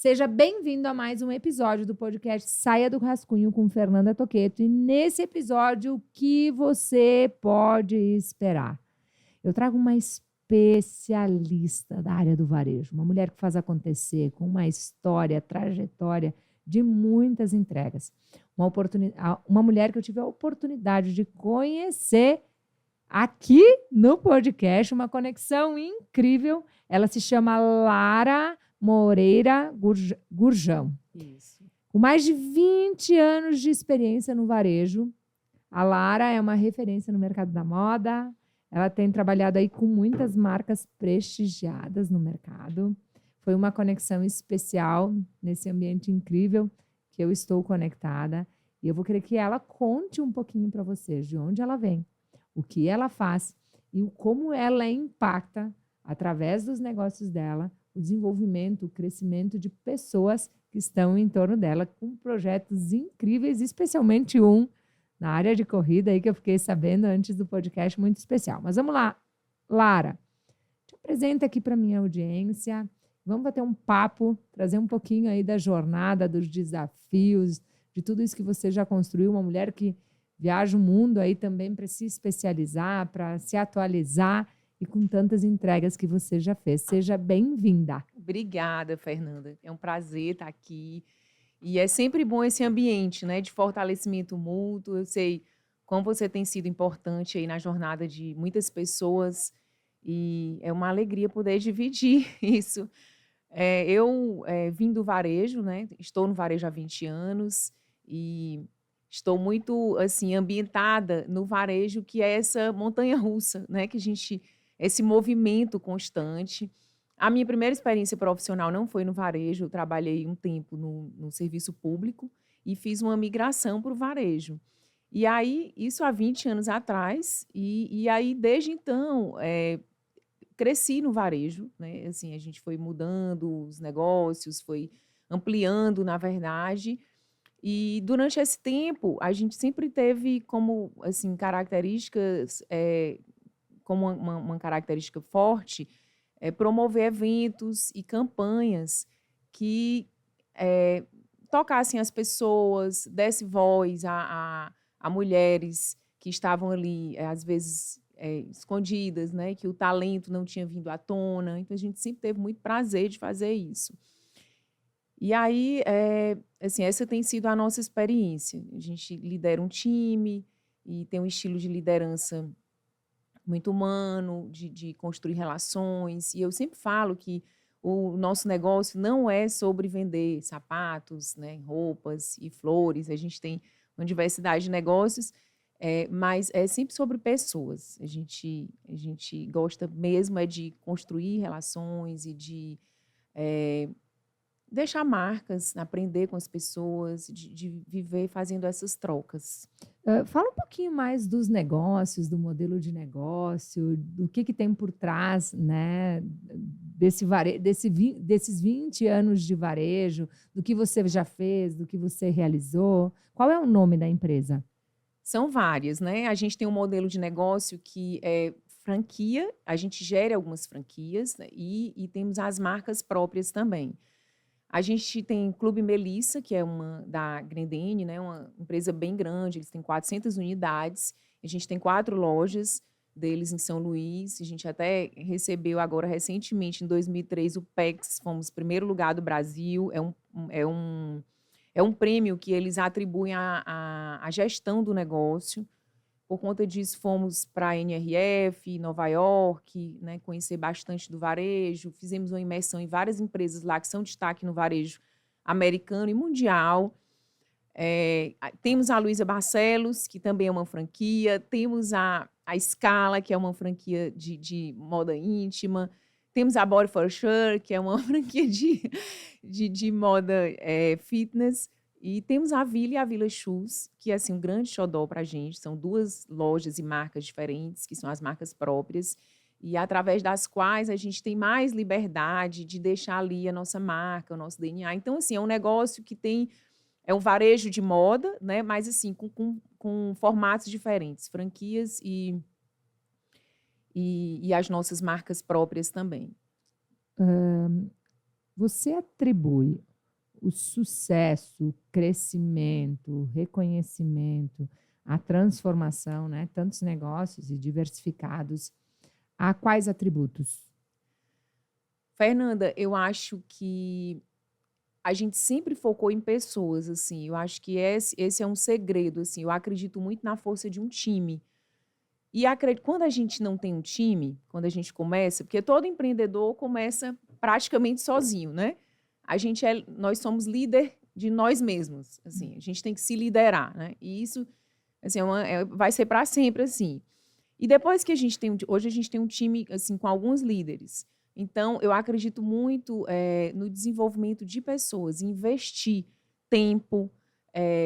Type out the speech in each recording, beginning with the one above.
Seja bem-vindo a mais um episódio do podcast Saia do Rascunho com Fernanda Toqueto. E nesse episódio, o que você pode esperar? Eu trago uma especialista da área do varejo, uma mulher que faz acontecer, com uma história, trajetória de muitas entregas. Uma mulher que eu tive a oportunidade de conhecer aqui no podcast, uma conexão incrível. Ela se chama Lara Moreira Gurjão. Isso. Com mais de 20 anos de experiência no varejo, a Lara é uma referência no mercado da moda. Ela tem trabalhado aí com muitas marcas prestigiadas no mercado. Foi uma conexão especial nesse ambiente incrível que eu estou conectada. E eu vou querer que ela conte um pouquinho para vocês de onde ela vem, o que ela faz e como ela impacta, através dos negócios dela, o desenvolvimento, o crescimento de pessoas que estão em torno dela, com projetos incríveis, especialmente um na área de corrida, aí que eu fiquei sabendo antes do podcast, muito especial. Mas vamos lá, Lara, te apresenta aqui para a minha audiência, vamos bater um papo, trazer um pouquinho aí da jornada, dos desafios, de tudo isso que você já construiu, uma mulher que viaja o mundo aí também para se especializar, para se atualizar e com tantas entregas que você já fez. Seja bem-vinda. Obrigada, Fernanda. É um prazer estar aqui. E é sempre bom esse ambiente, né, de fortalecimento mútuo. Eu sei como você tem sido importante aí na jornada de muitas pessoas e é uma alegria poder dividir isso. Eu vim do varejo, né? Estou no varejo há 20 anos e estou muito assim ambientada no varejo, que é essa montanha-russa, né? Esse movimento constante. A minha primeira experiência profissional não foi no varejo, eu trabalhei um tempo no serviço público e fiz uma migração para o varejo. E aí, isso há 20 anos atrás, e aí, desde então, cresci no varejo, né? Assim, a gente foi mudando os negócios, foi ampliando, na verdade. E durante esse tempo, a gente sempre teve como assim características, como uma característica forte, promover eventos e campanhas que tocassem as pessoas, desse voz a mulheres que estavam ali, às vezes, escondidas, né? Que o talento não tinha vindo à tona. Então, a gente sempre teve muito prazer de fazer isso. E aí, assim, essa tem sido a nossa experiência. A gente lidera um time e tem um estilo de liderança muito humano, de construir relações. E eu sempre falo que o nosso negócio não é sobre vender sapatos, né, roupas e flores. A gente tem uma diversidade de negócios, mas é sempre sobre pessoas. A gente gosta mesmo de construir relações e de deixar marcas, aprender com as pessoas, de viver fazendo essas trocas. Fala um pouquinho mais dos negócios, do modelo de negócio, do que tem por trás, né, desses 20 anos de varejo, do que você já fez, do que você realizou. Qual é o nome da empresa? São várias, né? A gente tem um modelo de negócio que é franquia, a gente gera algumas franquias, né? E temos as marcas próprias também. A gente tem Clube Melissa, que é uma da Grendene, né, uma empresa bem grande, eles têm 400 unidades, a gente tem 4 lojas deles em São Luís, a gente até recebeu agora recentemente, em 2003, o PEX, fomos primeiro lugar do Brasil, é um prêmio que eles atribuem à gestão do negócio. Por conta disso, fomos para a NRF, Nova York, né, conhecer bastante do varejo, fizemos uma imersão em várias empresas lá que são destaque no varejo americano e mundial. Temos a Luísa Barcelos, que também é uma franquia, temos a Scala, que é uma franquia de moda íntima, temos a Body for Sure, que é uma franquia de moda fitness. E temos a Vila e a Vila Shoes, que é assim, um grande xodó para a gente. São 2 lojas e marcas diferentes, que são as marcas próprias, e através das quais a gente tem mais liberdade de deixar ali a nossa marca, o nosso DNA. Então, assim, é um negócio que é um varejo de moda, né? Mas assim, com formatos diferentes, franquias e as nossas marcas próprias também. Você atribui o sucesso, o crescimento, o reconhecimento, a transformação, né? Tantos negócios e diversificados, a quais atributos? Fernanda, eu acho que a gente sempre focou em pessoas, assim. Eu acho que esse é um segredo, assim. Eu acredito muito na força de um time. E quando a gente não tem um time, quando a gente começa, porque todo empreendedor começa praticamente sozinho, né? Nós somos líder de nós mesmos, assim. A gente tem que se liderar, né? E isso, assim, vai ser para sempre assim. E depois que hoje a gente tem um time assim com alguns líderes. Então, eu acredito muito no desenvolvimento de pessoas, investir tempo,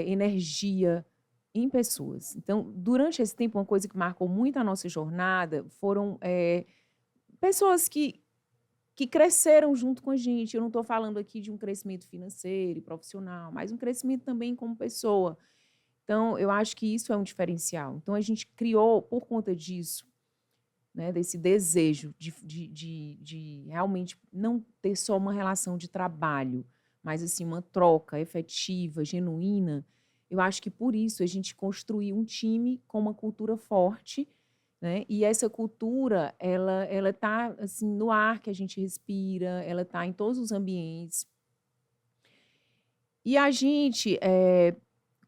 energia em pessoas. Então, durante esse tempo, uma coisa que marcou muito a nossa jornada foram pessoas que cresceram junto com a gente. Eu não estou falando aqui de um crescimento financeiro e profissional, mas um crescimento também como pessoa. Então, eu acho que isso é um diferencial. Então, a gente criou, por conta disso, né, desse desejo de realmente não ter só uma relação de trabalho, mas assim, uma troca efetiva, genuína. Eu acho que por isso a gente construiu um time com uma cultura forte, né? E essa cultura, ela está assim, no ar que a gente respira, ela está em todos os ambientes. E a gente,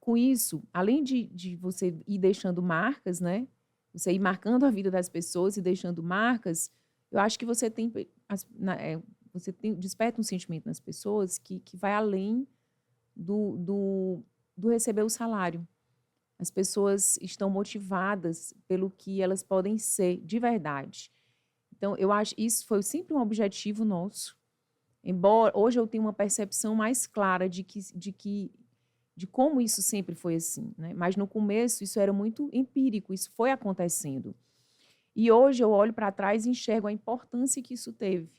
com isso, além de você ir deixando marcas, né? Você ir marcando a vida das pessoas e deixando marcas, eu acho que desperta um sentimento nas pessoas que vai além do receber o salário. As pessoas estão motivadas pelo que elas podem ser de verdade. Então, eu acho que isso foi sempre um objetivo nosso. Embora hoje eu tenha uma percepção mais clara de como isso sempre foi assim, né? Mas no começo isso era muito empírico, isso foi acontecendo. E hoje eu olho para trás e enxergo a importância que isso teve.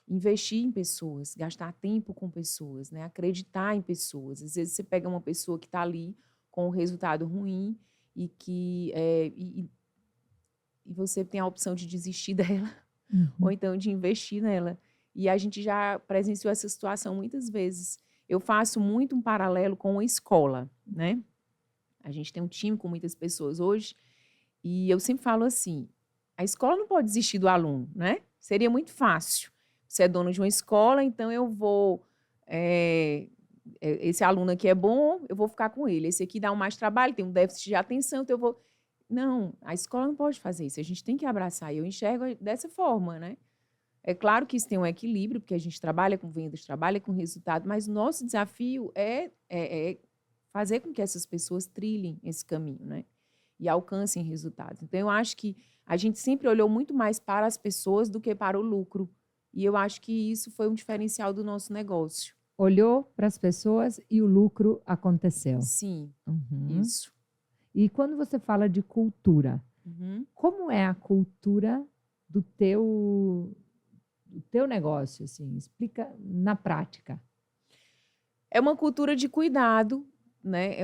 Investir em pessoas, gastar tempo com pessoas, né? Acreditar em pessoas. Às vezes você pega uma pessoa que está ali com um resultado ruim e você tem a opção de desistir dela ou então de investir nela. E a gente já presenciou essa situação muitas vezes. Eu faço muito um paralelo com a escola, né? A gente tem um time com muitas pessoas hoje e eu sempre falo assim, a escola não pode desistir do aluno, né? Seria muito fácil. Você é dono de uma escola, então eu vou... esse aluno aqui é bom, eu vou ficar com ele. Esse aqui dá mais trabalho, tem um déficit de atenção, então eu vou... Não, a escola não pode fazer isso. A gente tem que abraçar. E eu enxergo dessa forma, né? É claro que isso tem um equilíbrio, porque a gente trabalha com vendas, trabalha com resultado, mas o nosso desafio é fazer com que essas pessoas trilhem esse caminho, né? E alcancem resultados. Então, eu acho que a gente sempre olhou muito mais para as pessoas do que para o lucro. E eu acho que isso foi um diferencial do nosso negócio. Olhou para as pessoas e o lucro aconteceu. Sim, isso. E quando você fala de cultura, como é a cultura do teu negócio? Assim? Explica na prática. É uma cultura de cuidado, né?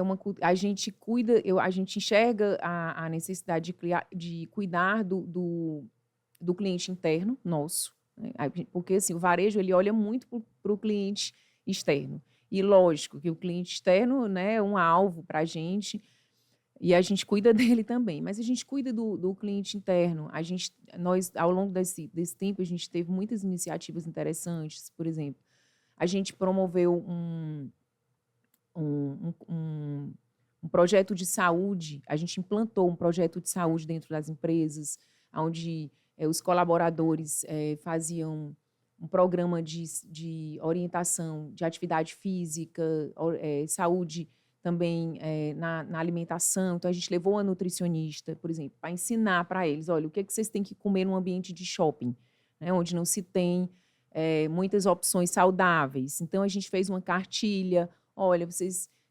A gente cuida, a gente enxerga a necessidade de cuidar do cliente interno nosso, né? Porque assim, o varejo ele olha muito para o cliente externo. E lógico que o cliente externo, né, é um alvo para a gente e a gente cuida dele também. Mas a gente cuida do cliente interno. Nós, ao longo desse tempo, a gente teve muitas iniciativas interessantes. Por exemplo, a gente promoveu um projeto de saúde, a gente implantou um projeto de saúde dentro das empresas, onde os colaboradores faziam um programa de orientação, de atividade física, saúde também na alimentação. Então, a gente levou a nutricionista, por exemplo, para ensinar para eles, olha, o que vocês têm que comer num ambiente de shopping, né, onde não se tem muitas opções saudáveis. Então, a gente fez uma cartilha, olha,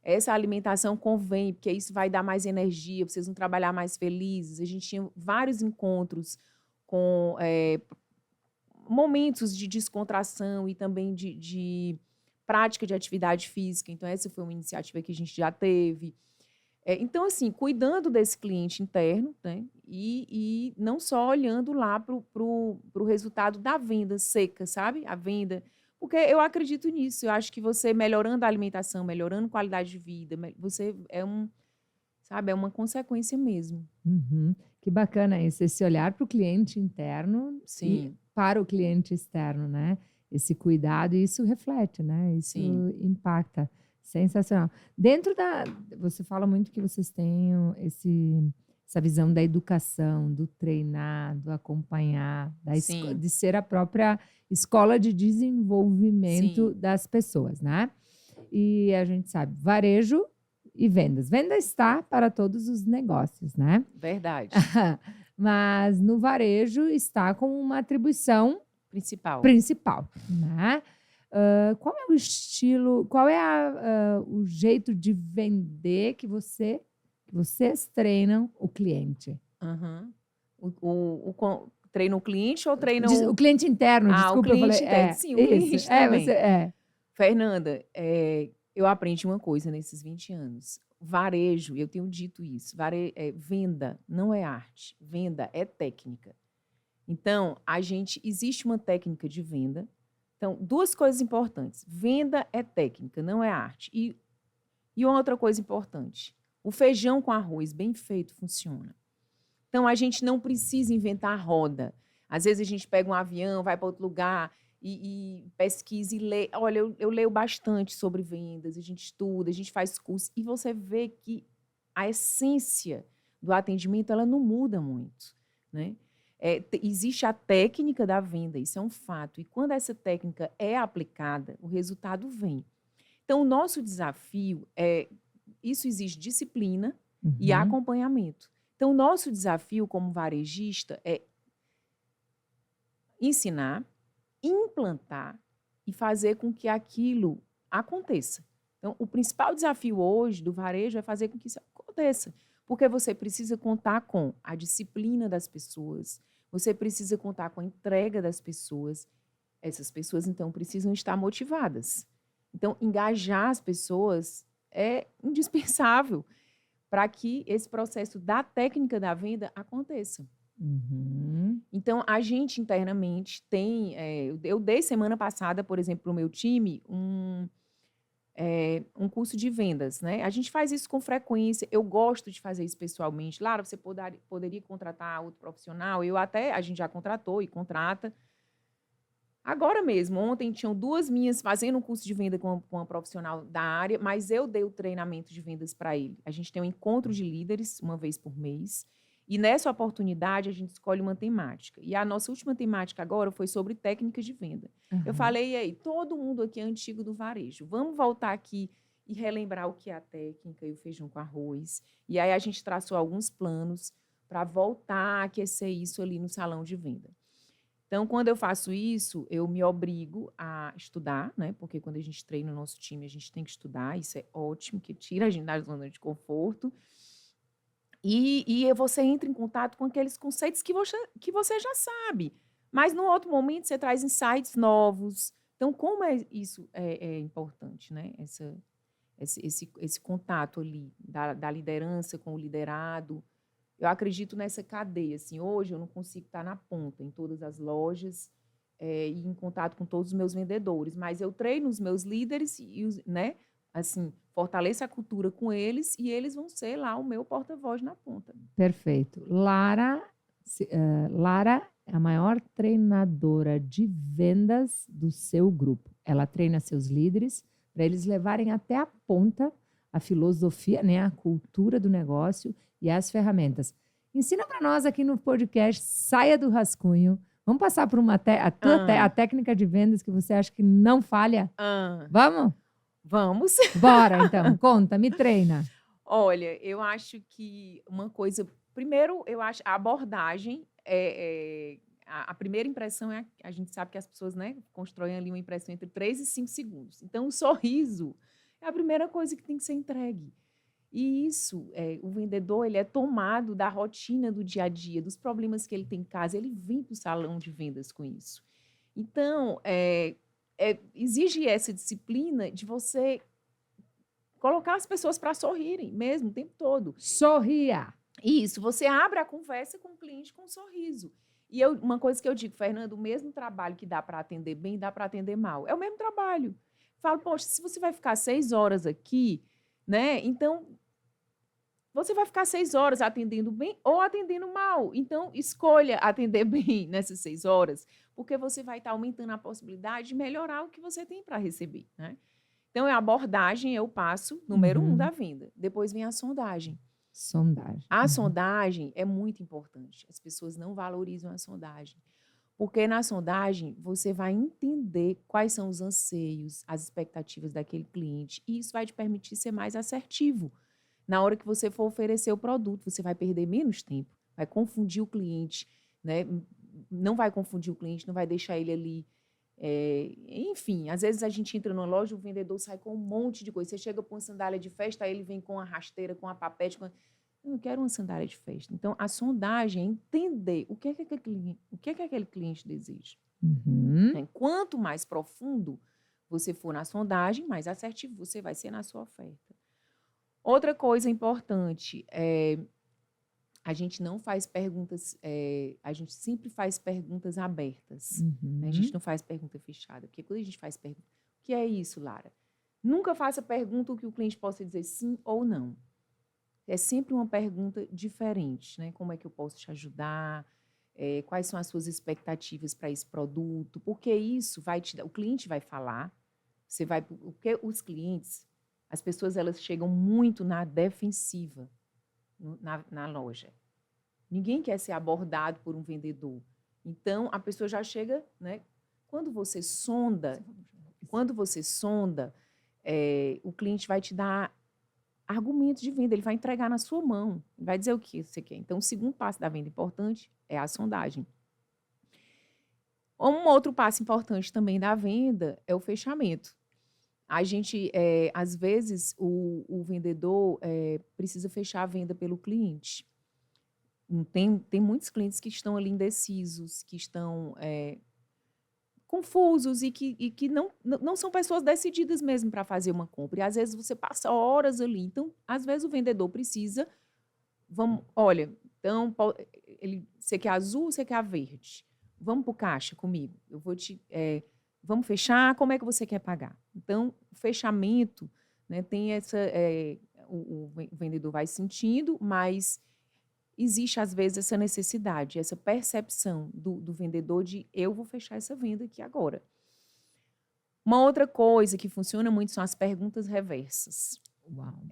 essa alimentação convém, porque isso vai dar mais energia, vocês vão trabalhar mais felizes. A gente tinha vários encontros com momentos de descontração e também de prática de atividade física. Então, essa foi uma iniciativa que a gente já teve. Então, assim, cuidando desse cliente interno, né, e não só olhando lá para o resultado da venda seca, sabe? A venda... Porque eu acredito nisso. Eu acho que você melhorando a alimentação, melhorando a qualidade de vida, você sabe, é uma consequência mesmo. Uhum. Que bacana isso, esse olhar para o cliente interno e Sim, para o cliente externo, né? Esse cuidado, e isso reflete, né? Isso sim, impacta. Sensacional. Dentro da. Você fala muito que vocês têm essa visão da educação, do treinar, do acompanhar, sim, de ser a própria escola de desenvolvimento sim, das pessoas, né? E a gente sabe, varejo e vendas. Venda está para todos os negócios, né? verdade. Mas no varejo está com uma atribuição Principal. principal, né? Qual é o estilo, qual é o jeito de vender que vocês treinam o cliente? Aham. Treina o cliente ou treina O o. cliente interno, Ah, o desculpa, eu falei, cliente entende. Sim, o isso, cliente também. você, Fernanda, eu aprendi uma coisa nesses 20 anos. Varejo, eu tenho dito isso, venda não é arte, venda é técnica. Então, existe uma técnica de venda. Então, duas coisas importantes. Venda é técnica, não é arte. E uma outra coisa importante. O feijão com arroz bem feito funciona. Então, a gente não precisa inventar a roda. Às vezes, a gente pega um avião, vai para outro lugar e pesquisa e lê. Olha, eu leio bastante sobre vendas, a gente estuda, a gente faz curso, e você vê que a essência do atendimento ela não muda muito, né? Existe a técnica da venda, isso é um fato. E quando essa técnica é aplicada, o resultado vem. Então, o nosso desafio isso exige disciplina e uhum, acompanhamento. Então, o nosso desafio como varejista é ensinar, implantar e fazer com que aquilo aconteça. Então, o principal desafio hoje do varejo é fazer com que isso aconteça, porque você precisa contar com a disciplina das pessoas, você precisa contar com a entrega das pessoas. Essas pessoas, então, precisam estar motivadas. Então, engajar as pessoas é indispensável para que esse processo da técnica da venda aconteça. uhum. Então, a gente internamente tem. Eu dei semana passada, por exemplo, para o meu time, um curso de vendas, né? A gente faz isso com frequência. Eu gosto de fazer isso pessoalmente. Claro, você poderia contratar outro profissional. A gente já contratou e contrata. Agora mesmo, ontem tinham duas minhas fazendo um curso de venda com uma profissional da área, mas eu dei o treinamento de vendas para ele. A gente tem um encontro de líderes uma vez por mês, e nessa oportunidade a gente escolhe uma temática. E a nossa última temática agora foi sobre técnicas de venda. Eu Aham. falei, e aí, todo mundo aqui é antigo do varejo, vamos voltar aqui e relembrar o que é a técnica e o feijão com arroz. E aí a gente traçou alguns planos para voltar a aquecer isso ali no salão de venda. Então, quando eu faço isso, eu me obrigo a estudar, né? Porque quando a gente treina o nosso time, a gente tem que estudar, isso é ótimo, que tira a gente da zona de conforto. E você entra em contato com aqueles conceitos que você já sabe. Mas, no outro momento, você traz insights novos. Então, como isso é importante, né? Esse contato ali da liderança com o liderado. Eu acredito nessa cadeia. Assim, hoje eu não consigo estar na ponta, em todas as lojas, e em contato com todos os meus vendedores, mas eu treino os meus líderes né? Assim, fortaleço a cultura com eles e eles vão ser lá o meu porta-voz na ponta. Perfeito. Lara é a maior treinadora de vendas do seu grupo. Ela treina seus líderes para eles levarem até a ponta a filosofia, né, a cultura do negócio e as ferramentas. Ensina para nós aqui no podcast, saia do rascunho. Vamos passar por a técnica de vendas que você acha que não falha? Vamos? Vamos. Bora, então. Conta, me treina. Olha, eu acho que uma coisa. Primeiro, eu acho a abordagem a primeira impressão a gente sabe que as pessoas, né, constroem ali uma impressão entre 3 e 5 segundos. Então, o sorriso é a primeira coisa que tem que ser entregue. E isso, o vendedor, ele é tomado da rotina do dia a dia, dos problemas que ele tem em casa, ele vem para o salão de vendas com isso. Então, exige essa disciplina de você colocar as pessoas para sorrirem mesmo, o tempo todo. Sorria. Isso, você abre a conversa com o cliente com um sorriso. E uma coisa que eu digo, Fernando, o mesmo trabalho que dá para atender bem, dá para atender mal. É o mesmo trabalho. Falo, poxa, se você vai ficar 6 horas aqui, né? Então, você vai ficar 6 horas atendendo bem ou atendendo mal. Então, escolha atender bem nessas 6 horas, porque você vai estar aumentando a possibilidade de melhorar o que você tem para receber, né? Então, a abordagem é o passo número 1 da venda. Depois vem a sondagem. Sondagem. A sondagem é muito importante. As pessoas não valorizam a sondagem. Porque na sondagem você vai entender quais são os anseios, as expectativas daquele cliente. E isso vai te permitir ser mais assertivo. Na hora que você for oferecer o produto, você vai perder menos tempo, vai confundir o cliente, né? Não vai confundir o cliente, não vai deixar ele ali. Enfim, às vezes a gente entra numa loja, o vendedor sai com um monte de coisa. Você chega com uma sandália de festa, aí ele vem com a rasteira, com a papete. Eu quero uma sandália de festa. Então, a sondagem é entender o que é que aquele cliente deseja. Quanto mais profundo você for na sondagem, mais assertivo você vai ser na sua oferta. Outra coisa importante a gente não faz perguntas, a gente sempre faz perguntas abertas. A gente não faz pergunta fechada. Porque quando a gente faz pergunta, o que é isso, Lara? Nunca faça pergunta que o cliente possa dizer sim ou não. É sempre uma pergunta diferente, né? Como é que eu posso te ajudar? Quais são as suas expectativas para esse produto? Porque isso vai te dar, o cliente vai falar, porque os clientes, as pessoas elas chegam muito na defensiva na loja. Ninguém quer ser abordado por um vendedor. Então, a pessoa já chega, né? Quando você sonda, o cliente vai te dar argumentos de venda, ele vai entregar na sua mão, ele vai dizer o que você quer. Então, o segundo passo da venda importante é a sondagem. Um outro passo importante também da venda é o fechamento. A gente, às vezes, o vendedor precisa fechar a venda pelo cliente. Tem muitos clientes que estão ali indecisos, que estão confusos e que não são pessoas decididas mesmo para fazer uma compra. E, às vezes, você passa horas ali. Então, às vezes, o vendedor precisa... Olha, então, você quer azul ou você quer a verde? Vamos para o caixa comigo. Eu vou vamos fechar, como é que você quer pagar? Então, o fechamento, né, tem o vendedor vai sentindo, mas existe, às vezes, essa necessidade, essa percepção do vendedor de eu vou fechar essa venda aqui agora. Uma outra coisa que funciona muito são as perguntas reversas. Uau.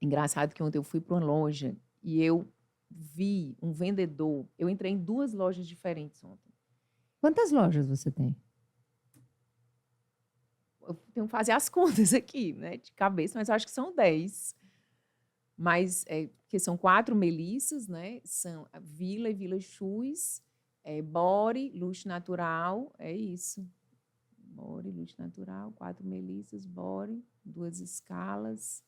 Engraçado que ontem eu fui para uma loja e eu vi um vendedor, eu entrei em 2 lojas diferentes ontem. Quantas lojas você tem? Eu tenho que fazer as contas aqui, né, de cabeça, mas eu acho que são 10. Mas, que são 4 Melissas, né, são a Vila e Vila Shoes, Body, Luxo Natural, é isso. Body, Luxo Natural, 4 Melissas, Body, 2 escalas,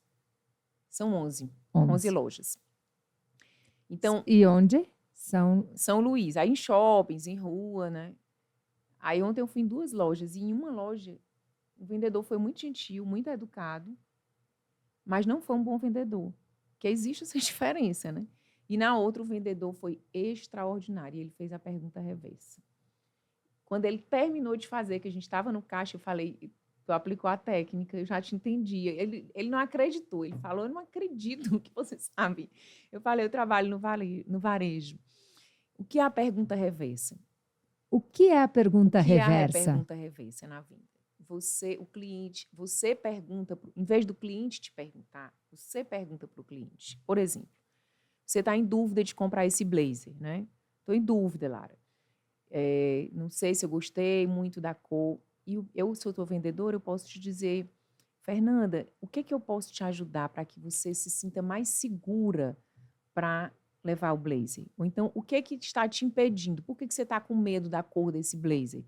são 11 lojas. Então, e onde? São Luís, aí em shoppings, em rua, né? Aí ontem eu fui em 2 lojas, e em uma loja o vendedor foi muito gentil, muito educado, mas não foi um bom vendedor, porque existe essa diferença, né? E na outra o vendedor foi extraordinário, e ele fez a pergunta reversa. Quando ele terminou de fazer, que a gente estava no caixa, eu falei, tu aplicou a técnica, eu já te entendia. Ele não acreditou, ele falou, eu não acredito que você sabe. Eu falei, eu trabalho no varejo. O que é a pergunta reversa? O que é a pergunta reversa? O que é a pergunta reversa na venda? Você pergunta, em vez do cliente te perguntar, você pergunta para o cliente. Por exemplo, você está em dúvida de comprar esse blazer, né? Estou em dúvida, Lara. Não sei se eu gostei muito da cor. E se eu sou vendedora, eu posso te dizer, Fernanda, o que eu posso te ajudar para que você se sinta mais segura para levar o blazer? Ou então, o que está te impedindo? Por que você está com medo da cor desse blazer?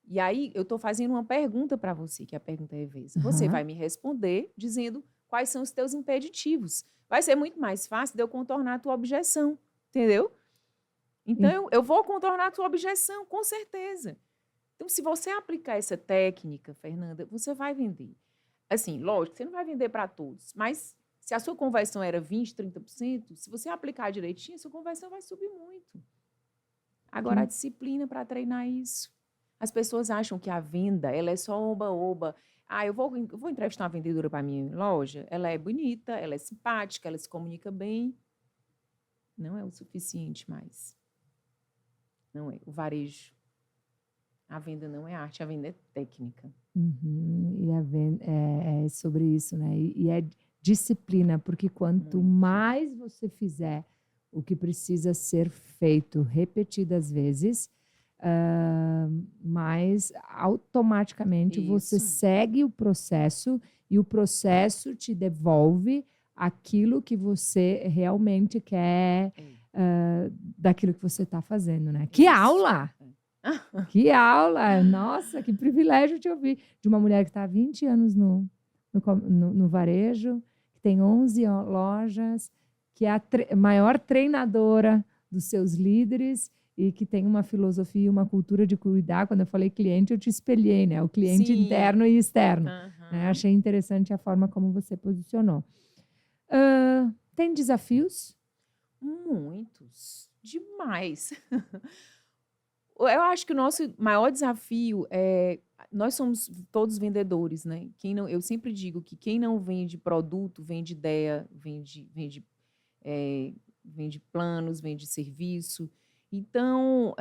E aí, eu estou fazendo uma pergunta para você, que é a pergunta reversa. Você vai me responder dizendo quais são os teus impeditivos. Vai ser muito mais fácil de eu contornar a tua objeção, entendeu? Então, eu vou contornar a tua objeção, com certeza. Então, se você aplicar essa técnica, Fernanda, você vai vender. Assim, lógico, você não vai vender para todos, mas se a sua conversão era 20%, 30%, se você aplicar direitinho, a sua conversão vai subir muito. Agora, a disciplina para treinar isso. As pessoas acham que a venda, ela é só oba-oba. Eu vou entrevistar uma vendedora para minha loja, ela é bonita, ela é simpática, ela se comunica bem. Não é o suficiente mais. Não é. O varejo, a venda não é arte, a venda é técnica. E é sobre isso, né? E é disciplina, porque quanto mais você fizer o que precisa ser feito repetidas vezes, mais automaticamente você Isso. segue o processo e o processo te devolve aquilo que você realmente quer daquilo que você está fazendo, né? Que Isso. aula! Que aula! Nossa, que privilégio te ouvir. De uma mulher que está há 20 anos no varejo, que tem 11 lojas, que é a maior treinadora dos seus líderes e que tem uma filosofia e uma cultura de cuidar. Quando eu falei cliente, eu te espelhei, né? O cliente Sim. interno e externo. Uhum. Achei interessante a forma como você posicionou. Tem desafios? Muitos. Demais. Eu acho que o nosso maior desafio é... Nós somos todos vendedores, né? Eu sempre digo que quem não vende produto, vende ideia, vende planos, vende serviço. Então,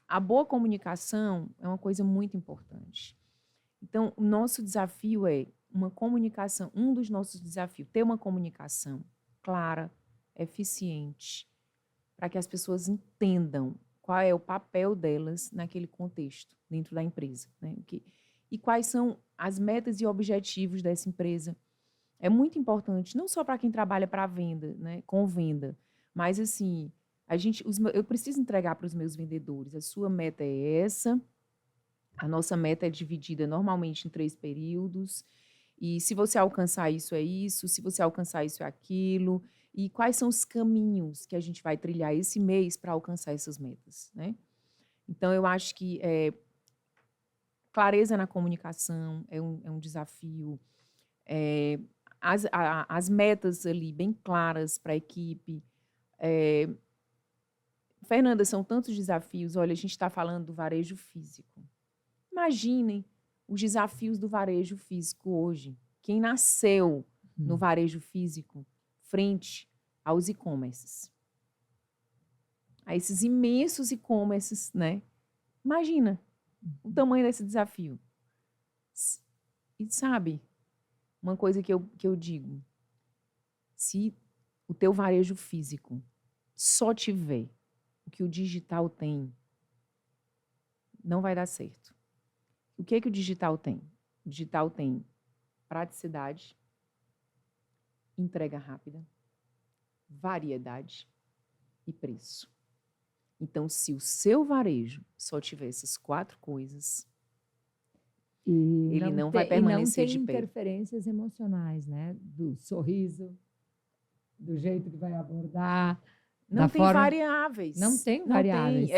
a boa comunicação é uma coisa muito importante. Então, o nosso desafio é uma comunicação, um dos nossos desafios, ter uma comunicação clara, eficiente, para que as pessoas entendam qual é o papel delas naquele contexto, dentro da empresa, né? E quais são as metas e objetivos dessa empresa. É muito importante, não só para quem trabalha para venda, né, com venda, mas assim, eu preciso entregar para os meus vendedores, a sua meta é essa, a nossa meta é dividida normalmente em 3 períodos, e se você alcançar isso é isso, se você alcançar isso é aquilo, e quais são os caminhos que a gente vai trilhar esse mês para alcançar essas metas, né? Então, eu acho que clareza na comunicação é um desafio, as metas ali bem claras para a equipe. Fernanda, são tantos desafios. Olha, a gente está falando do varejo físico. Imaginem os desafios do varejo físico hoje. Quem nasceu no varejo físico frente aos e-commerces. A esses imensos e-commerces, né? Imagina o tamanho desse desafio. E sabe, uma coisa que eu digo, se o teu varejo físico só tiver o que o digital tem, não vai dar certo. O que o digital tem? O digital tem praticidade, entrega rápida, variedade e preço. Então, se o seu varejo só tiver essas 4 coisas, ele não vai permanecer de pé. E não tem interferências emocionais, né? Do sorriso, do jeito que vai abordar. Não tem variáveis. Não tem variáveis.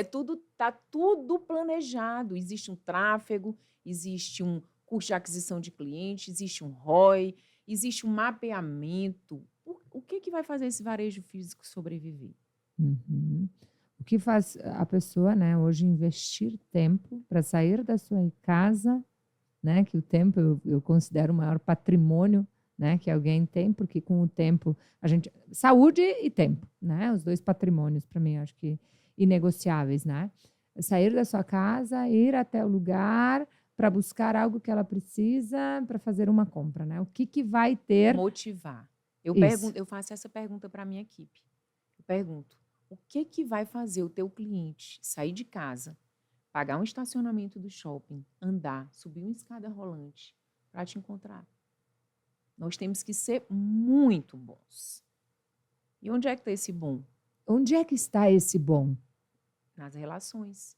Tá tudo planejado. Existe um tráfego, existe um custo de aquisição de cliente, existe um ROI, existe um mapeamento. O que vai fazer esse varejo físico sobreviver? O que faz a pessoa, né, hoje investir tempo para sair da sua casa, né, que o tempo eu considero o maior patrimônio, né, que alguém tem, porque com o tempo saúde e tempo, né, os 2 patrimônios para mim acho que inegociáveis, né? Sair da sua casa, ir até o lugar para buscar algo que ela precisa para fazer uma compra, né? O que vai ter motivar. Eu faço essa pergunta para a minha equipe. Eu pergunto: o que vai fazer o teu cliente sair de casa, pagar um estacionamento do shopping, andar, subir uma escada rolante para te encontrar? Nós temos que ser muito bons. E onde é que está esse bom? Onde é que está esse bom? Nas relações.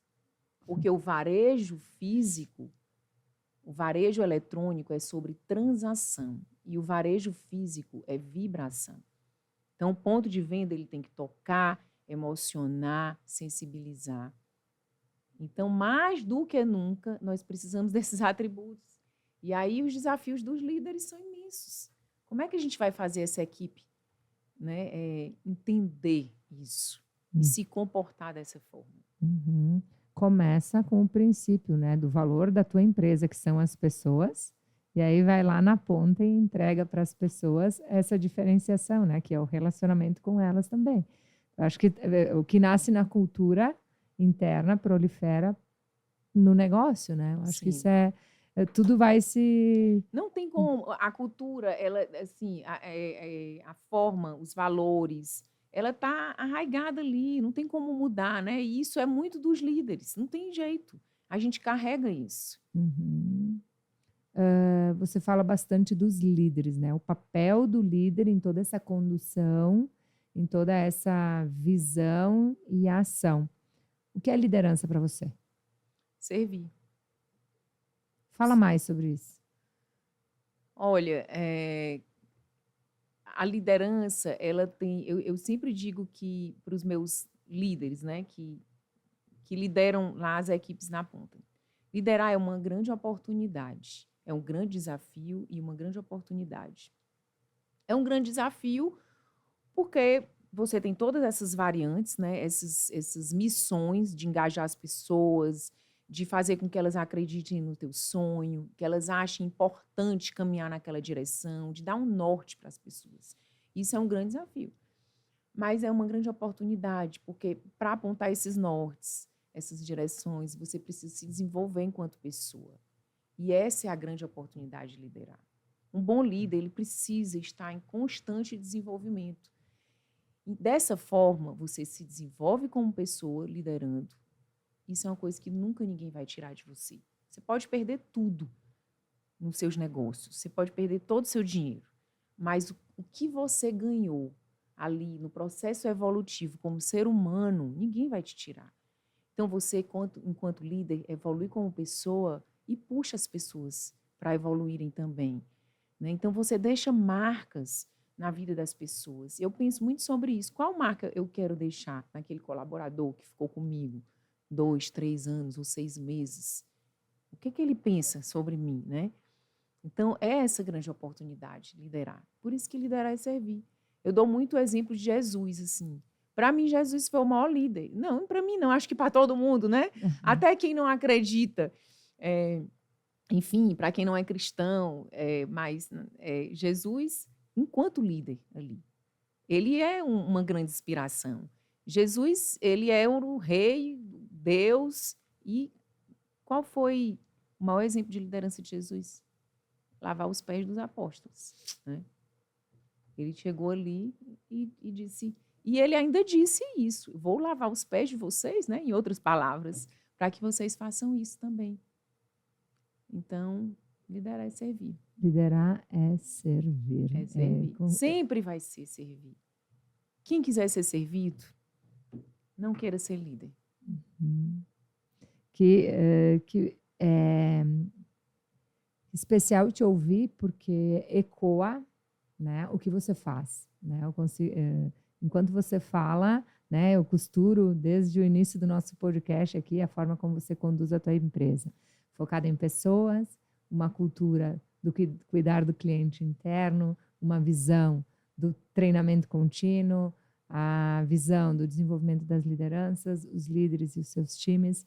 Porque o varejo físico, o varejo eletrônico é sobre transação e o varejo físico é vibração. Então, o ponto de venda ele tem que tocar, emocionar, sensibilizar. Então, mais do que nunca, nós precisamos desses atributos. E aí os desafios dos líderes são imensos. Como é que a gente vai fazer essa equipe, né, entender isso? e se comportar dessa forma. Uhum. Começa com o princípio, né, do valor da tua empresa, que são as pessoas, e aí vai lá na ponta e entrega para as pessoas essa diferenciação, né, que é o relacionamento com elas também. Eu acho que o que nasce na cultura interna prolifera no negócio, né? Eu acho que isso Sim. tudo vai se... Não tem como a cultura, ela assim, a forma, os valores, ela está arraigada ali, não tem como mudar, né? E isso é muito dos líderes, não tem jeito. A gente carrega isso. Uhum. Você fala bastante dos líderes, né? O papel do líder em toda essa condução, em toda essa visão e ação. O que é liderança para você? Servir. Fala mais sobre isso. Olha, a liderança, ela tem. Eu sempre digo que para os meus líderes, né, que lideram lá as equipes na ponta, liderar é uma grande oportunidade, é um grande desafio e uma grande oportunidade. É um grande desafio porque você tem todas essas variantes, né, essas missões de engajar as pessoas, de fazer com que elas acreditem no teu sonho, que elas achem importante caminhar naquela direção, de dar um norte para as pessoas. Isso é um grande desafio. Mas é uma grande oportunidade, porque para apontar esses nortes, essas direções, você precisa se desenvolver enquanto pessoa. E essa é a grande oportunidade de liderar. Um bom líder, ele precisa estar em constante desenvolvimento. E dessa forma, você se desenvolve como pessoa, liderando. Isso é uma coisa que nunca ninguém vai tirar de você. Você pode perder tudo nos seus negócios, você pode perder todo o seu dinheiro, mas o que você ganhou ali no processo evolutivo como ser humano, ninguém vai te tirar. Então você, enquanto líder, evolui como pessoa e puxa as pessoas para evoluírem também, né? Então você deixa marcas na vida das pessoas. Eu penso muito sobre isso. Qual marca eu quero deixar naquele colaborador que ficou comigo 2, 3 anos ou 6 meses? O que ele pensa sobre mim, né? Então, é essa grande oportunidade, liderar. Por isso que liderar é servir. Eu dou muito o exemplo de Jesus, assim. Para mim, Jesus foi o maior líder. Não, para mim não, acho que para todo mundo, né? Até quem não acredita. Enfim, para quem não é cristão, mas Jesus, enquanto líder ali, ele é uma grande inspiração. Jesus, ele é o rei, Deus, e qual foi o maior exemplo de liderança de Jesus? Lavar os pés dos apóstolos, né? Ele chegou ali e disse, e ele ainda disse isso, vou lavar os pés de vocês, né? Em outras palavras, para que vocês façam isso também. Então, liderar é servir. Liderar é servir. É servir. Sempre vai ser servir. Quem quiser ser servido, não queira ser líder. Que é especial te ouvir, porque ecoa, né, o que você faz. Né? Enquanto você fala, né, eu costuro desde o início do nosso podcast aqui a forma como você conduz a tua empresa. Focada em pessoas, uma cultura do cuidar do cliente interno, uma visão do treinamento contínuo, a visão do desenvolvimento das lideranças, os líderes e os seus times.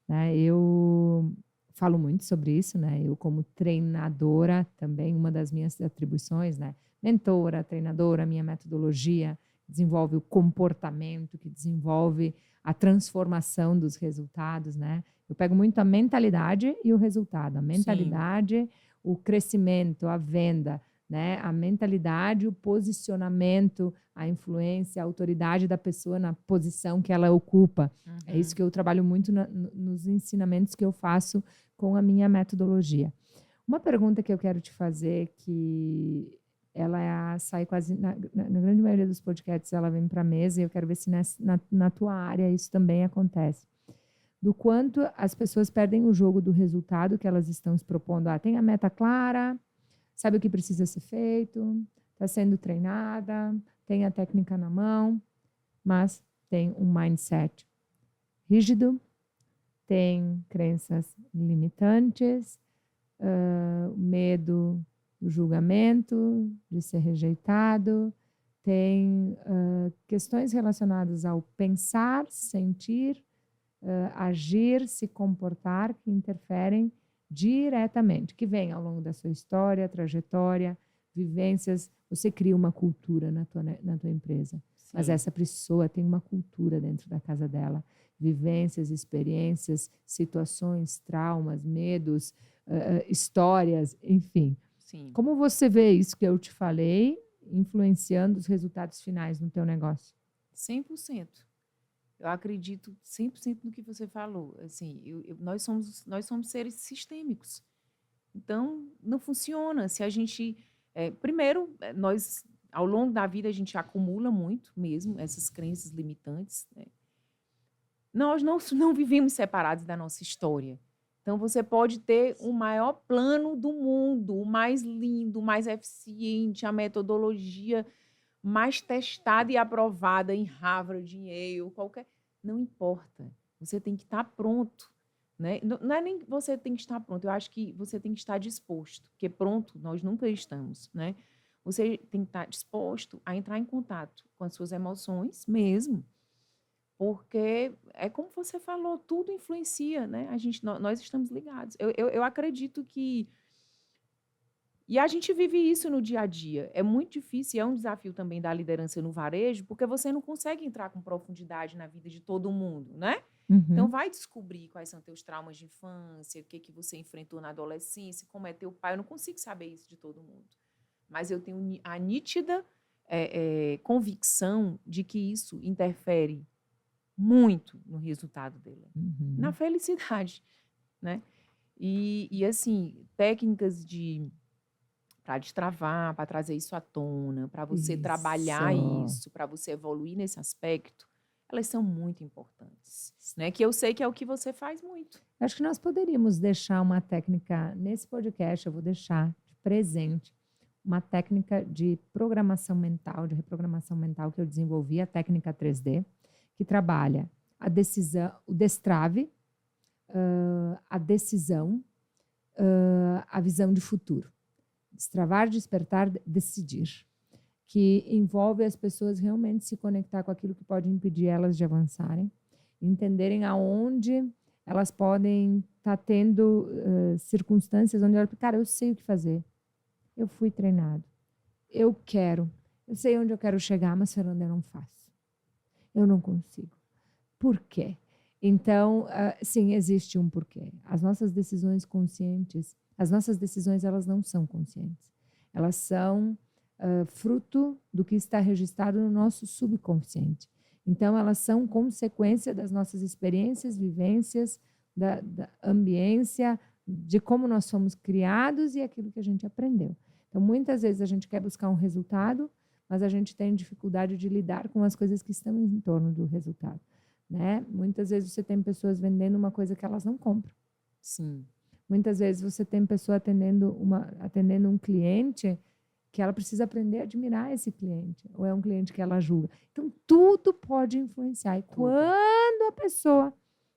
Né? Eu falo muito sobre isso, né? Eu como treinadora também, uma das minhas atribuições, né? Mentora, treinadora, minha metodologia desenvolve o comportamento, que desenvolve a transformação dos resultados, né? Eu pego muito a mentalidade e o resultado. A mentalidade, sim, o crescimento, a venda, né? A mentalidade, o posicionamento, a influência, a autoridade da pessoa na posição que ela ocupa. Uhum. É isso que eu trabalho muito nos ensinamentos que eu faço com a minha metodologia. Uma pergunta que eu quero te fazer, que ela sai quase, na grande maioria dos podcasts, ela vem para a mesa, e eu quero ver se na tua área isso também acontece. Do quanto as pessoas perdem o jogo do resultado que elas estão se propondo. Tem a meta clara, sabe o que precisa ser feito, está sendo treinada, tem a técnica na mão, mas tem um mindset rígido, tem crenças limitantes, medo do julgamento, de ser rejeitado, tem questões relacionadas ao pensar, sentir, agir, se comportar, que interferem diretamente, que vem ao longo da sua história, trajetória, vivências. Você cria uma cultura na tua empresa, mas Sim. essa pessoa tem uma cultura dentro da casa dela, vivências, experiências, situações, traumas, medos, histórias, enfim. Sim. Como você vê isso que eu te falei, influenciando os resultados finais no teu negócio? 100%. Eu acredito 100% no que você falou. Assim, nós somos seres sistêmicos. Então, não funciona. Se a gente... primeiro, nós, ao longo da vida, a gente acumula muito mesmo essas crenças limitantes, né? Nós não vivemos separados da nossa história. Então, você pode ter o maior plano do mundo, o mais lindo, o mais eficiente, a metodologia mais testada e aprovada em Harvard, em Yale, qualquer... Não importa. Você tem que estar pronto, né? Não é nem que você tem que estar pronto, eu acho que você tem que estar disposto, porque pronto nós nunca estamos, né? Você tem que estar disposto a entrar em contato com as suas emoções mesmo, porque é como você falou, tudo influencia, né? Nós estamos ligados. Eu acredito que... E a gente vive isso no dia a dia. É muito difícil, é um desafio também da liderança no varejo, porque você não consegue entrar com profundidade na vida de todo mundo, né? Então, vai descobrir quais são teus traumas de infância, o que você enfrentou na adolescência, como é teu pai. Eu não consigo saber isso de todo mundo. Mas eu tenho a nítida convicção de que isso interfere muito no resultado dele, na felicidade, né? E assim, técnicas para destravar, para trazer isso à tona, para você trabalhar isso, para você evoluir nesse aspecto, elas são muito importantes, né? Que eu sei que é o que você faz muito. Acho que nós poderíamos deixar uma técnica, nesse podcast eu vou deixar de presente, uma técnica de programação mental, de reprogramação mental que eu desenvolvi, a técnica 3D, que trabalha a decisão, o destrave, a decisão, a visão de futuro. Destravar, despertar, decidir. Que envolve as pessoas realmente se conectar com aquilo que pode impedir elas de avançarem, entenderem aonde elas podem estar tendo circunstâncias onde elas, cara, eu sei o que fazer, eu fui treinado, eu sei onde eu quero chegar, mas Fernanda, eu não faço, eu não consigo. Por quê? Então, sim, existe um porquê. As nossas decisões conscientes, as nossas decisões, elas não são conscientes. Elas são fruto do que está registrado no nosso subconsciente. Então, elas são consequência das nossas experiências, vivências, da ambiência, de como nós somos criados e aquilo que a gente aprendeu. Então, muitas vezes a gente quer buscar um resultado, mas a gente tem dificuldade de lidar com as coisas que estão em torno do resultado, né? Muitas vezes você tem pessoas vendendo uma coisa que elas não compram. Sim. Muitas vezes você tem pessoa atendendo um cliente que ela precisa aprender a admirar esse cliente, ou é um cliente que ela julga. Então, tudo pode influenciar. E quando a pessoa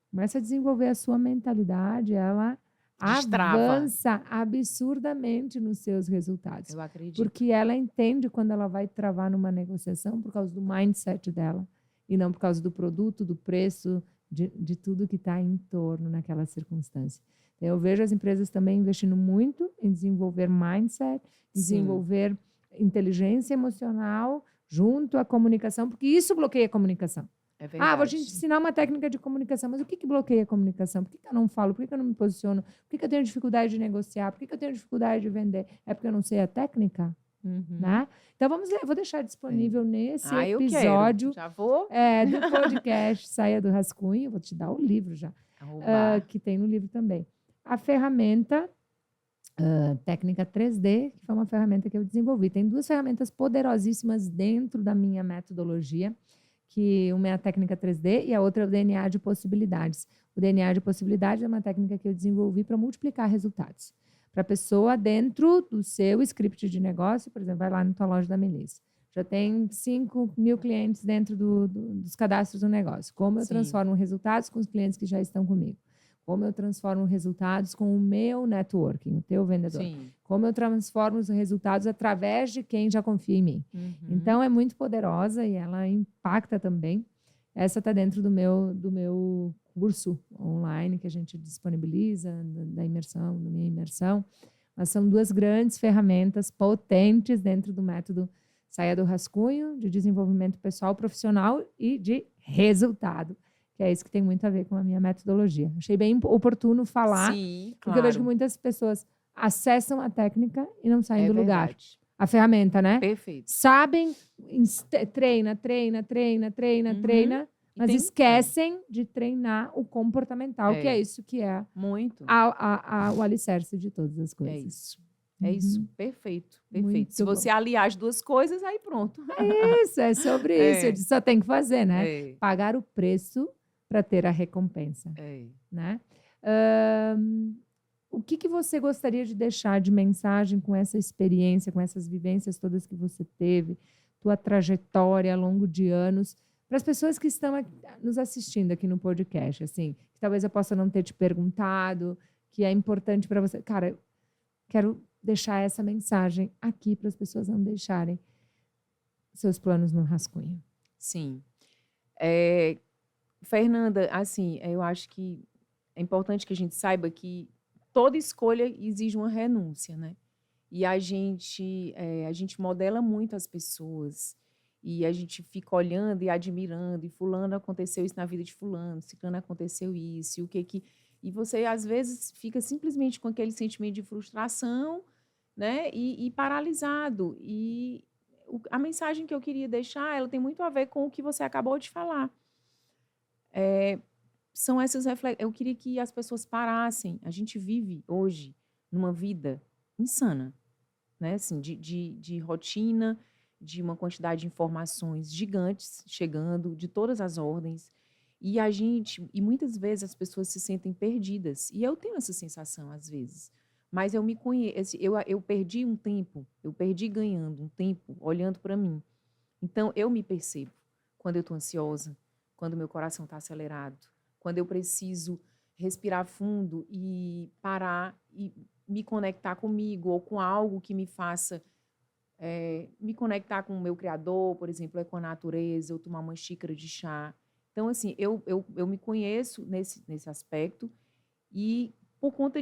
começa a desenvolver a sua mentalidade, ela avança absurdamente nos seus resultados. Eu acredito. Porque ela entende quando ela vai travar numa negociação por causa do mindset dela, e não por causa do produto, do preço, de tudo que está em torno naquela circunstância. Eu vejo as empresas também investindo muito em desenvolver mindset, desenvolver inteligência emocional junto à comunicação, porque isso bloqueia a comunicação. É verdade. Vou te ensinar uma técnica de comunicação, mas o que bloqueia a comunicação? Por que eu não falo? Por que eu não me posiciono? Por que eu tenho dificuldade de negociar? Por que eu tenho dificuldade de vender? É porque eu não sei a técnica? Né? Então, vamos ver, vou deixar disponível nesse episódio já vou. Do podcast Saia do Rascunho, vou te dar o livro já, que tem no livro também. A ferramenta técnica 3D, que foi uma ferramenta que eu desenvolvi. Tem duas ferramentas poderosíssimas dentro da minha metodologia, que uma é a técnica 3D e a outra é o DNA de possibilidades. O DNA de possibilidades é uma técnica que eu desenvolvi para multiplicar resultados. Para a pessoa dentro do seu script de negócio, por exemplo, vai lá na tua loja da Melissa. Já tem 5.000 clientes dentro dos cadastros do negócio. Como eu transformo resultados com os clientes que já estão comigo? Como eu transformo resultados com o meu networking, o teu vendedor. Sim. Como eu transformo os resultados através de quem já confia em mim. Uhum. Então, é muito poderosa e ela impacta também. Essa está dentro do meu curso online que a gente disponibiliza, da imersão, da minha imersão. Mas são 2 grandes ferramentas potentes dentro do método Saia do Rascunho, de desenvolvimento pessoal, profissional e de resultado, que é isso que tem muito a ver com a minha metodologia. Achei bem oportuno falar, Sim, porque eu vejo que claro. muitas pessoas acessam a técnica e não saem É do lugar. verdade. A ferramenta, né? Perfeito. Sabem, treina, Uhum. E mas tem esquecem de treinar o comportamental, que é É. isso que é muito. o alicerce de todas as É coisas. isso. É isso. Uhum. Perfeito. Muito Se você bom. aliar as 2 coisas, aí pronto. Isso, é sobre isso. É. Só tem que fazer, né? É. Pagar o preço para ter a recompensa, É. né? O que você gostaria de deixar de mensagem com essa experiência, com essas vivências todas que você teve, tua trajetória ao longo de anos, para as pessoas que estão nos assistindo aqui no podcast, assim, que talvez eu possa não ter te perguntado, que é importante para você. Cara, eu quero deixar essa mensagem aqui para as pessoas não deixarem seus planos no rascunho. Sim. Fernanda, assim, eu acho que é importante que a gente saiba que toda escolha exige uma renúncia, né? E a gente modela muito as pessoas e a gente fica olhando e admirando, e fulano aconteceu isso na vida de fulano, ciclano aconteceu isso, e o que que... E você, às vezes, fica simplesmente com aquele sentimento de frustração, né? E paralisado. E a mensagem que eu queria deixar, ela tem muito a ver com o que você acabou de falar. São essas reflexões. Eu queria que as pessoas parassem. A gente vive hoje numa vida insana, né? Assim, de rotina, de uma quantidade de informações gigantes chegando, de todas as ordens. E muitas vezes as pessoas se sentem perdidas. E eu tenho essa sensação às vezes. Mas eu me conheço, eu perdi um tempo, eu perdi ganhando um tempo olhando para mim. Então, eu me percebo quando eu estou ansiosa, quando meu coração está acelerado, quando eu preciso respirar fundo e parar e me conectar comigo ou com algo que me faça me conectar com o meu Criador, por exemplo, com a natureza, ou tomar uma xícara de chá. Então, assim, eu me conheço nesse aspecto e por conta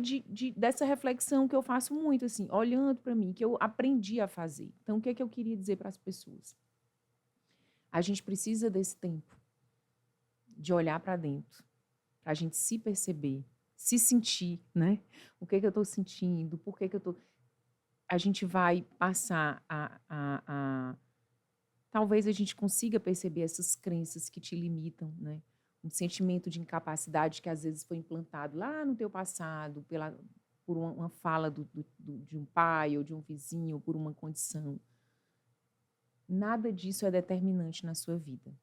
dessa reflexão que eu faço muito, assim, olhando para mim, que eu aprendi a fazer. Então, o que é que eu queria dizer para as pessoas? A gente precisa desse tempo de olhar para dentro, para a gente se perceber, se sentir, né? O que é que eu estou sentindo? Por que é que eu estou... A gente vai passar talvez a gente consiga perceber essas crenças que te limitam, né? Um sentimento de incapacidade que às vezes foi implantado lá no teu passado, por uma fala de um pai ou de um vizinho, ou por uma condição. Nada disso é determinante na sua vida.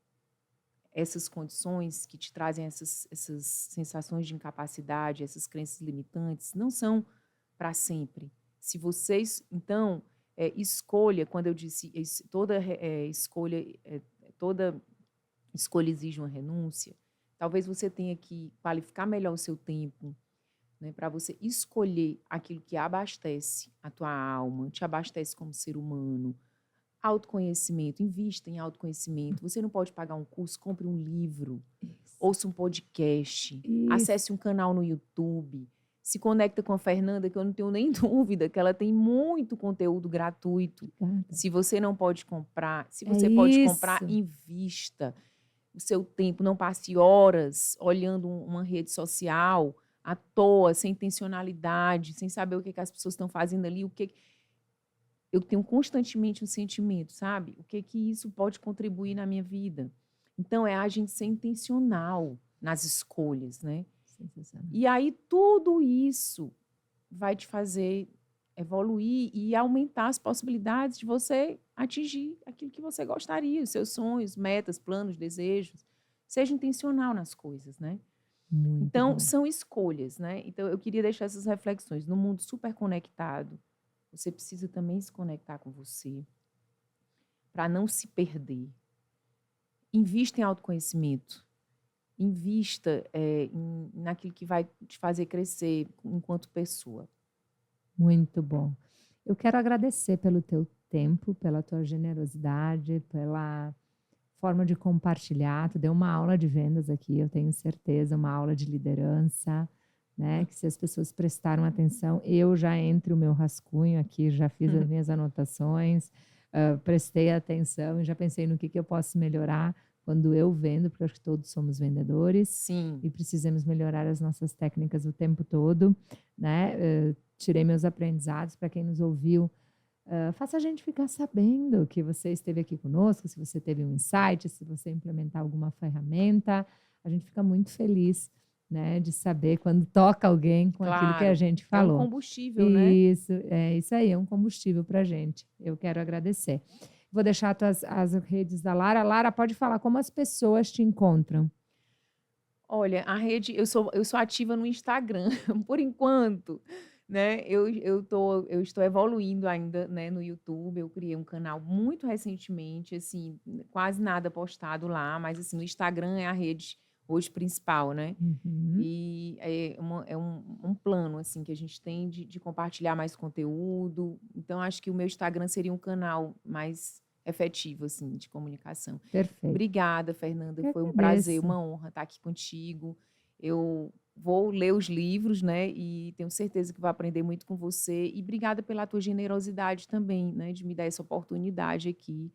Essas condições que te trazem essas sensações de incapacidade, essas crenças limitantes, não são para sempre. Se vocês, então, escolha, quando eu disse toda escolha exige uma renúncia, talvez você tenha que qualificar melhor o seu tempo, né, para você escolher aquilo que abastece a tua alma, te abastece como ser humano. Autoconhecimento, invista em autoconhecimento. Você não pode pagar um curso, compre um livro, ouça um podcast, acesse um canal no YouTube, se conecta com a Fernanda, que eu não tenho nem dúvida que ela tem muito conteúdo gratuito. Se você não pode comprar, se você pode comprar, invista o seu tempo, não passe horas olhando uma rede social à toa, sem intencionalidade, sem saber o que as pessoas estão fazendo ali, eu tenho constantemente um sentimento, sabe? O que isso pode contribuir na minha vida? Então, é a gente ser intencional nas escolhas, né? E aí, tudo isso vai te fazer evoluir e aumentar as possibilidades de você atingir aquilo que você gostaria, os seus sonhos, metas, planos, desejos. Seja intencional nas coisas, né? Então, são escolhas, né? Então, eu queria deixar essas reflexões. No mundo super conectado, você precisa também se conectar com você para não se perder. Invista em autoconhecimento. invista naquilo que vai te fazer crescer enquanto pessoa. Muito bom. Eu quero agradecer pelo teu tempo, pela tua generosidade, pela forma de compartilhar. Tu deu uma aula de vendas aqui, eu tenho certeza, uma aula de liderança, né? Que se as pessoas prestaram atenção, eu já entre o meu rascunho aqui, já fiz as minhas anotações, prestei atenção e já pensei no que eu posso melhorar quando eu vendo, porque eu acho que todos somos vendedores Sim, e precisamos melhorar as nossas técnicas o tempo todo, né? Tirei meus aprendizados para quem nos ouviu. Faça a gente ficar sabendo que você esteve aqui conosco, se você teve um insight, se você implementar alguma ferramenta. A gente fica muito feliz, né, de saber quando toca alguém com aquilo que a claro. gente É um falou. combustível, né? Isso, é isso aí, é um combustível para a gente. Eu quero agradecer. Vou deixar as redes da Lara. Lara, pode falar como as pessoas te encontram. Olha, a rede, eu sou ativa no Instagram, por enquanto, né? Eu estou evoluindo ainda, né, no YouTube. Eu criei um canal muito recentemente, assim, quase nada postado lá, mas assim, no Instagram é a rede hoje principal, né? Uhum. E é um plano assim que a gente tem de compartilhar mais conteúdo. Então, acho que o meu Instagram seria um canal mais efetivo, assim, de comunicação. Perfeito. Obrigada, Fernanda. Eu Foi um prazer, agradeço. uma honra estar aqui contigo. Eu vou ler os livros, né? E tenho certeza que vou aprender muito com você. E obrigada pela tua generosidade também, né? De me dar essa oportunidade aqui.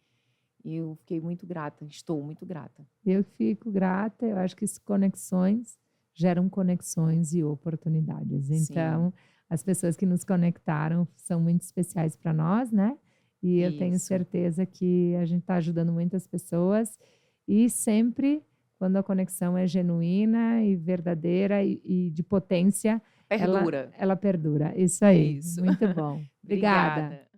Eu fiquei muito grata, estou muito grata. Eu fico grata, eu acho que conexões geram conexões e oportunidades. Sim, Então, as pessoas que nos conectaram são muito especiais para nós, né? E eu tenho isso. certeza que a gente está ajudando muitas pessoas e sempre, quando a conexão é genuína e verdadeira e de potência, ela, Perdura. ela perdura. Isso É aí, isso. muito bom. Obrigada. Obrigada.